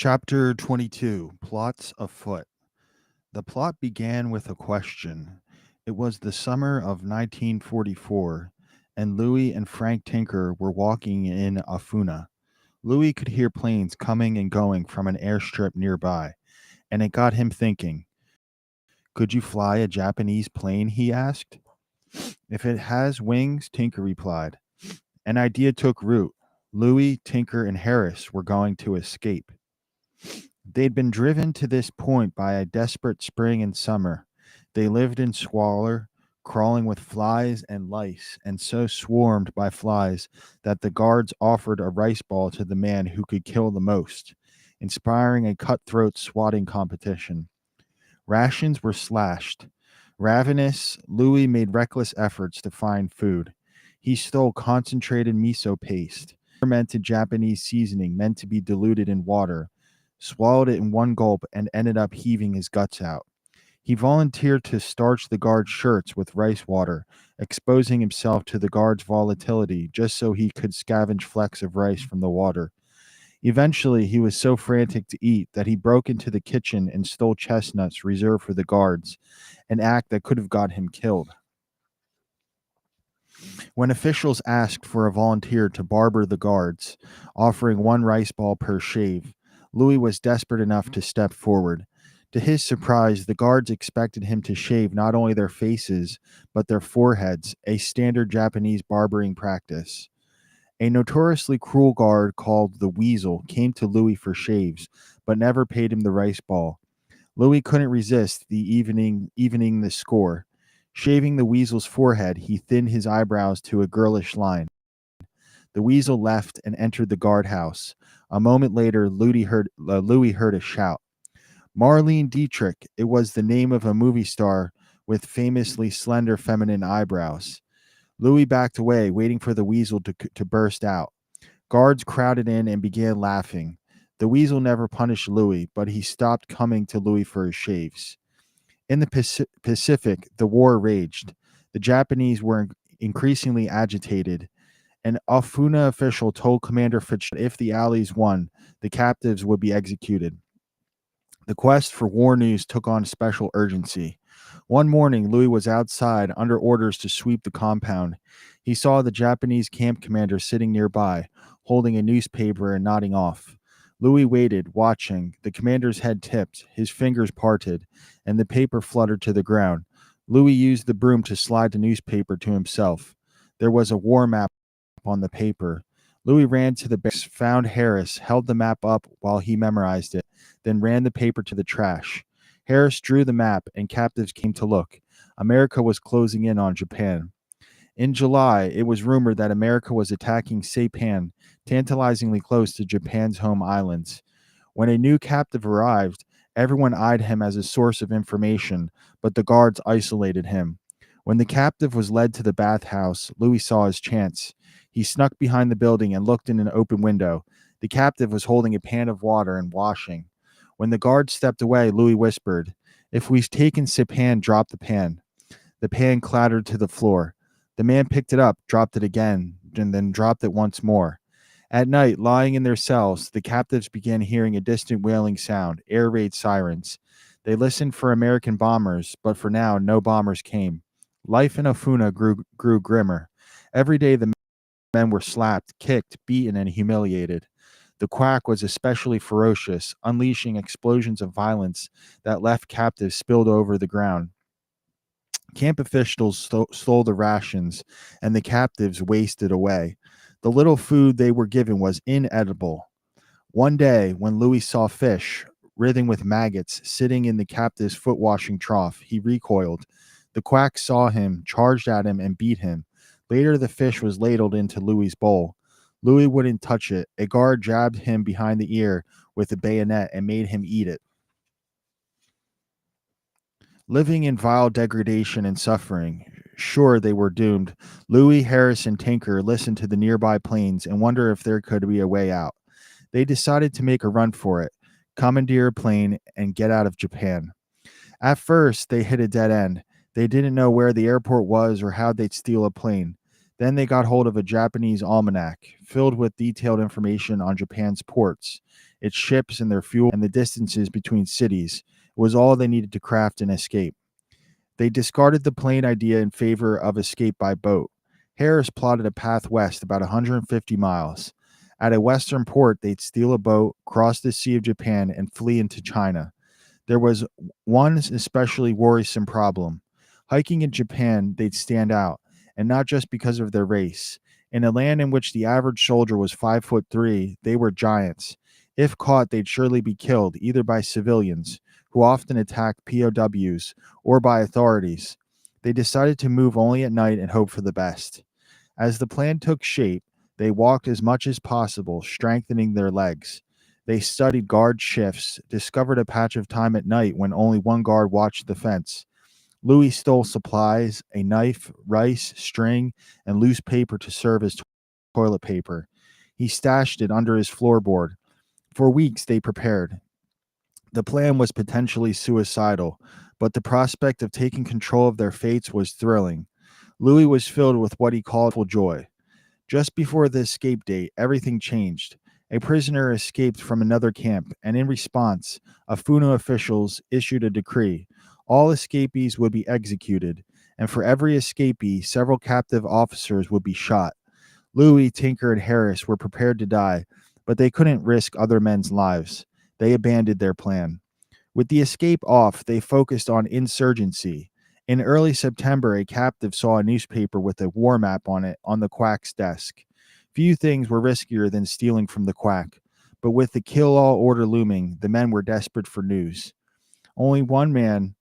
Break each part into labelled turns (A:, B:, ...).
A: Chapter 22 Plots Afoot. The plot began with a question. It was the summer of 1944, and Louis and Frank Tinker were walking in Afuna. Louis could hear planes coming and going from an airstrip nearby, and it got him thinking. Could you fly a Japanese plane? He asked. If it has wings, Tinker replied. An idea took root. Louis, Tinker, and Harris were going to escape. They'd been driven to this point by a desperate spring and summer. They lived in squalor, crawling with flies and lice, and so swarmed by flies that the guards offered a rice ball to the man who could kill the most, inspiring a cutthroat swatting competition. Rations were slashed. Ravenous, Louis made reckless efforts to find food. He stole concentrated miso paste, fermented Japanese seasoning meant to be diluted in water, swallowed it in one gulp, and ended up heaving his guts out. He volunteered to starch the guards' shirts with rice water, exposing himself to the guards' volatility just so he could scavenge flecks of rice from the water. Eventually, he was so frantic to eat that he broke into the kitchen and stole chestnuts reserved for the guards, an act that could have got him killed. When officials asked for a volunteer to barber the guards, offering one rice ball per shave, Louis was desperate enough to step forward. To his surprise, the guards expected him to shave not only their faces, but their foreheads, a standard Japanese barbering practice. A notoriously cruel guard called the Weasel came to Louis for shaves, but never paid him the rice ball. Louis couldn't resist the evening the score. Shaving the Weasel's forehead, he thinned his eyebrows to a girlish line. The Weasel left and entered the guardhouse. A moment later, Louis heard a shout. Marlene Dietrich. It was the name of a movie star with famously slender feminine eyebrows. Louis backed away, waiting for the Weasel to burst out. Guards crowded in and began laughing. The Weasel never punished Louis, but he stopped coming to Louis for his shaves. In the Pacific, the war raged. The Japanese were increasingly agitated. An Afuna official told Commander Fitch that if the Allies won, the captives would be executed. The quest for war news took on special urgency. One morning, Louis was outside under orders to sweep the compound. He saw the Japanese camp commander sitting nearby, holding a newspaper and nodding off. Louis waited, watching. The commander's head tipped, his fingers parted, and the paper fluttered to the ground. Louis used the broom to slide the newspaper to himself. There was a war map on the paper. Louis ran to the barracks, found Harris, held the map up while he memorized it, then ran the paper to the trash. Harris drew the map, and captives came to look. America was closing in on Japan. In July, it was rumored that America was attacking Saipan, tantalizingly close to Japan's home islands. When a new captive arrived, everyone eyed him as a source of information, but the guards isolated him. When the captive was led to the bathhouse, Louis saw his chance. He snuck behind the building and looked in an open window. The captive was holding a pan of water and washing. When the guard stepped away, Louis whispered, "If we've taken Saipan, drop the pan." The pan clattered to the floor. The man picked it up, dropped it again, and then dropped it once more. At night, lying in their cells, the captives began hearing a distant wailing sound, air raid sirens. They listened for American bombers, but for now, no bombers came. Life in Afuna grew grimmer. Every day, the men were slapped, kicked, beaten, and humiliated. The quack was especially ferocious, unleashing explosions of violence that left captives spilled over the ground. Camp officials stole the rations, and the captives wasted away. The little food they were given was inedible. One day, when Louis saw fish, writhing with maggots, sitting in the captive's foot washing trough, he recoiled. The quack saw him, charged at him, and beat him. Later, the fish was ladled into Louis's bowl. Louis wouldn't touch it. A guard jabbed him behind the ear with a bayonet and made him eat it. Living in vile degradation and suffering, sure they were doomed, Louis, Harris, and Tinker listened to the nearby planes and wondered if there could be a way out. They decided to make a run for it, commandeer a plane, and get out of Japan. At first, they hit a dead end. They didn't know where the airport was or how they'd steal a plane. Then they got hold of a Japanese almanac filled with detailed information on Japan's ports, its ships and their fuel, and the distances between cities. It was all they needed to craft an escape. They discarded the plane idea in favor of escape by boat. Harris plotted a path west about 150 miles. At a western port, they'd steal a boat, cross the Sea of Japan, and flee into China. There was one especially worrisome problem. Hiking in Japan, they'd stand out, and not just because of their race. In a land in which the average soldier was 5'3", they were giants. If caught, they'd surely be killed, either by civilians, who often attacked POWs, or by authorities. They decided to move only at night and hope for the best. As the plan took shape, they walked as much as possible, strengthening their legs. They studied guard shifts, discovered a patch of time at night when only one guard watched the fence. Louis stole supplies, a knife, rice, string, and loose paper to serve as toilet paper. He stashed it under his floorboard. For weeks they prepared. The plan was potentially suicidal, but the prospect of taking control of their fates was thrilling. Louis was filled with what he called joy. Just before the escape date, everything changed. A prisoner escaped from another camp, and in response, Afunu officials issued a decree. All escapees would be executed, and for every escapee, several captive officers would be shot. Louis, Tinker, and Harris were prepared to die, but they couldn't risk other men's lives. They abandoned their plan. With the escape off, they focused on insurgency. In early September, a captive saw a newspaper with a war map on it on the quack's desk. Few things were riskier than stealing from the quack, but with the kill-all order looming, the men were desperate for news. Only one man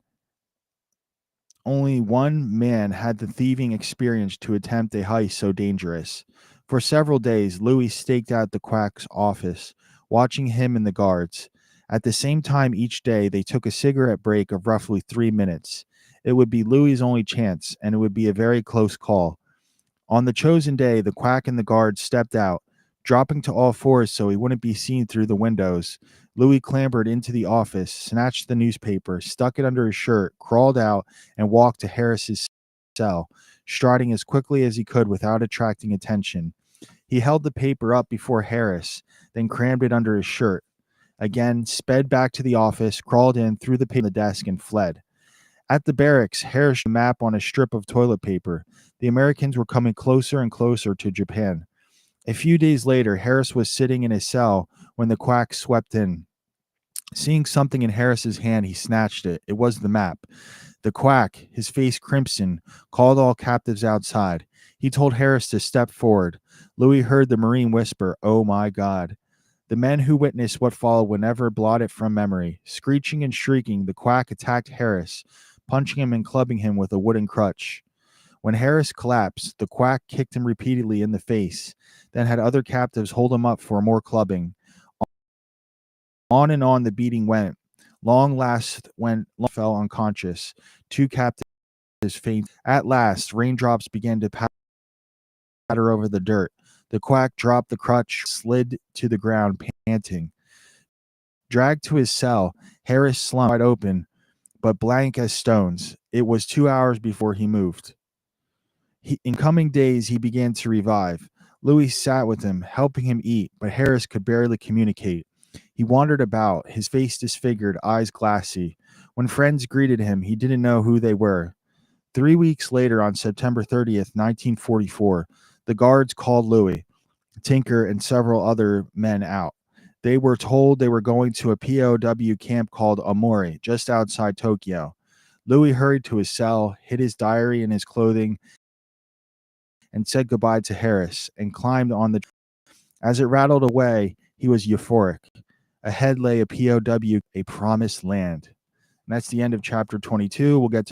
A: had the thieving experience to attempt a heist so dangerous. For several days, Louis staked out the quack's office, watching him and the guards. At the same time each day, they took a cigarette break of roughly 3 minutes. It would be Louis's only chance, and it would be a very close call. On the chosen day, the quack and the guards stepped out, dropping to all fours so he wouldn't be seen through the windows. Louis clambered into the office, snatched the newspaper, stuck it under his shirt, crawled out, and walked to Harris's cell, striding as quickly as he could without attracting attention. He held the paper up before Harris, then crammed it under his shirt. Again, sped back to the office, crawled in, threw the paper on the desk, and fled. At the barracks, Harris showed a map on a strip of toilet paper. The Americans were coming closer and closer to Japan. A few days later, Harris was sitting in his cell when the quack swept in. Seeing something in Harris's hand, he snatched it. It was the map. The quack, his face crimson, called all captives outside. He told Harris to step forward. Louis heard the Marine whisper, "Oh my God." The men who witnessed what followed would never blot it from memory. Screeching and shrieking, the quack attacked Harris, punching him and clubbing him with a wooden crutch. When Harris collapsed, the quack kicked him repeatedly in the face, then had other captives hold him up for more clubbing. On and on the beating went. Long last, when Long fell unconscious, 2 captives fainted. At last, raindrops began to patter over the dirt. The quack dropped the crutch, slid to the ground, panting. Dragged to his cell, Harris slumped wide open, but blank as stones. It was 2 hours before he moved. In coming days, he began to revive. Louis sat with him, helping him eat, but Harris could barely communicate. He wandered about, his face disfigured, eyes glassy. When friends greeted him, he didn't know who they were. 3 weeks later, on September 30th, 1944, the guards called Louis, Tinker, and several other men out. They were told they were going to a POW camp called Omori, just outside Tokyo. Louis hurried to his cell, hid his diary in his clothing, and said goodbye to Harris, and climbed on the... As it rattled away, he was euphoric. Ahead lay a POW, a promised land. And that's the end of chapter 22. We'll get to